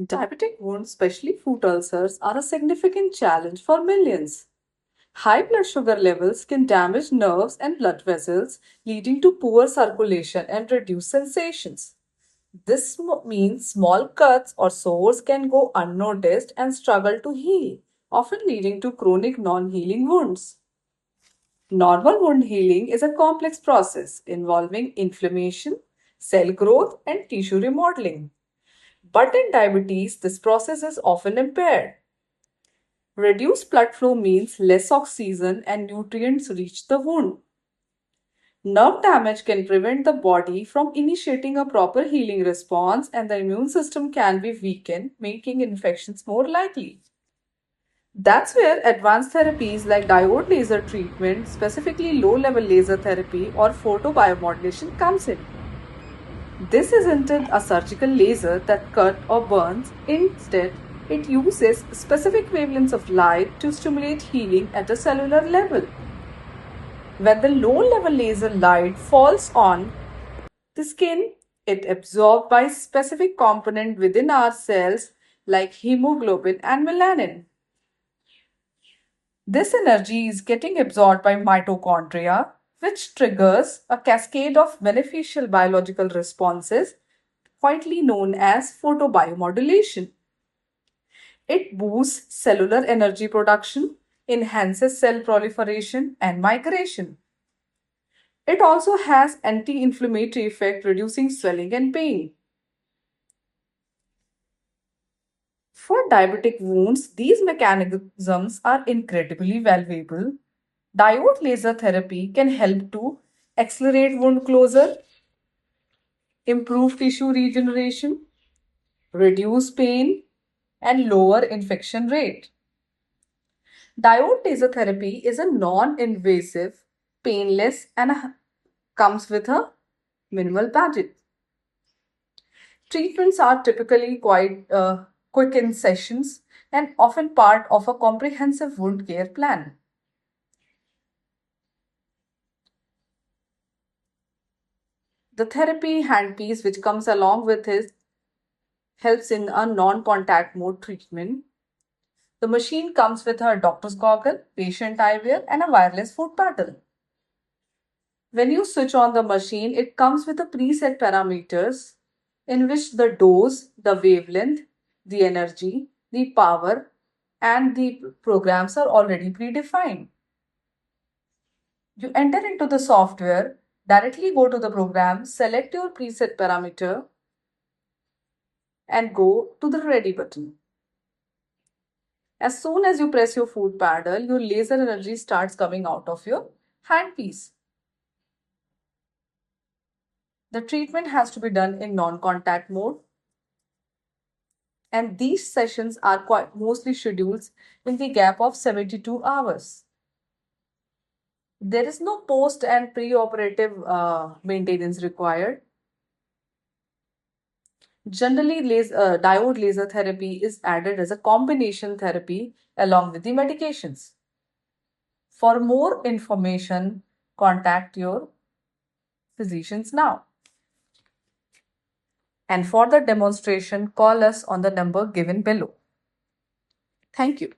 Diabetic wounds, especially foot ulcers, are a significant challenge for millions. High blood sugar levels can damage nerves and blood vessels, leading to poor circulation and reduced sensations. This means small cuts or sores can go unnoticed and struggle to heal, often leading to chronic non healing wounds. Normal wound healing is a complex process involving inflammation, cell growth, and tissue remodeling. But in diabetes, this process is often impaired. Reduced blood flow means less oxygen and nutrients reach the wound. Nerve damage can prevent the body from initiating a proper healing response, and the immune system can be weakened, making infections more likely. That's where advanced therapies like diode laser treatment, specifically low level laser therapy or photobiomodulation, comes in. This isn't a surgical laser that cuts or burns. Instead, it uses specific wavelengths of light to stimulate healing at a cellular level. When the low level laser light falls on the skin, it absorbed by specific component within our cells like hemoglobin and melanin. This energy is getting absorbed by mitochondria, which triggers a cascade of beneficial biological responses, widely known as photobiomodulation. It boosts cellular energy production, enhances cell proliferation and migration. It also has anti-inflammatory effect, reducing swelling and pain. For diabetic wounds, these mechanisms are incredibly valuable. Diode laser therapy can help to accelerate wound closure, improve tissue regeneration, reduce pain, and lower infection rate. Diode laser therapy is a non-invasive, painless, and comes with a minimal budget. Treatments are typically quite quick in sessions and often part of a comprehensive wound care plan. The therapy handpiece, which comes along with it, helps in a non contact mode treatment. The machine comes with a doctor's goggle, patient eyewear, and a wireless foot paddle. When you switch on the machine, it comes with a preset parameters in which the dose, the wavelength, the energy, the power, and the programs are already predefined. You enter into the software, directly go to the program, select your preset parameter, and go to the ready button. As soon as you press your foot paddle, your laser energy starts coming out of your handpiece. The treatment has to be done in non-contact mode, and these sessions are quite mostly scheduled in the gap of 72 hours. There is no post and pre-operative maintenance required. Generally, diode laser therapy is added as a combination therapy along with the medications. For more information, contact your physicians now. And for the demonstration, call us on the number given below. Thank you.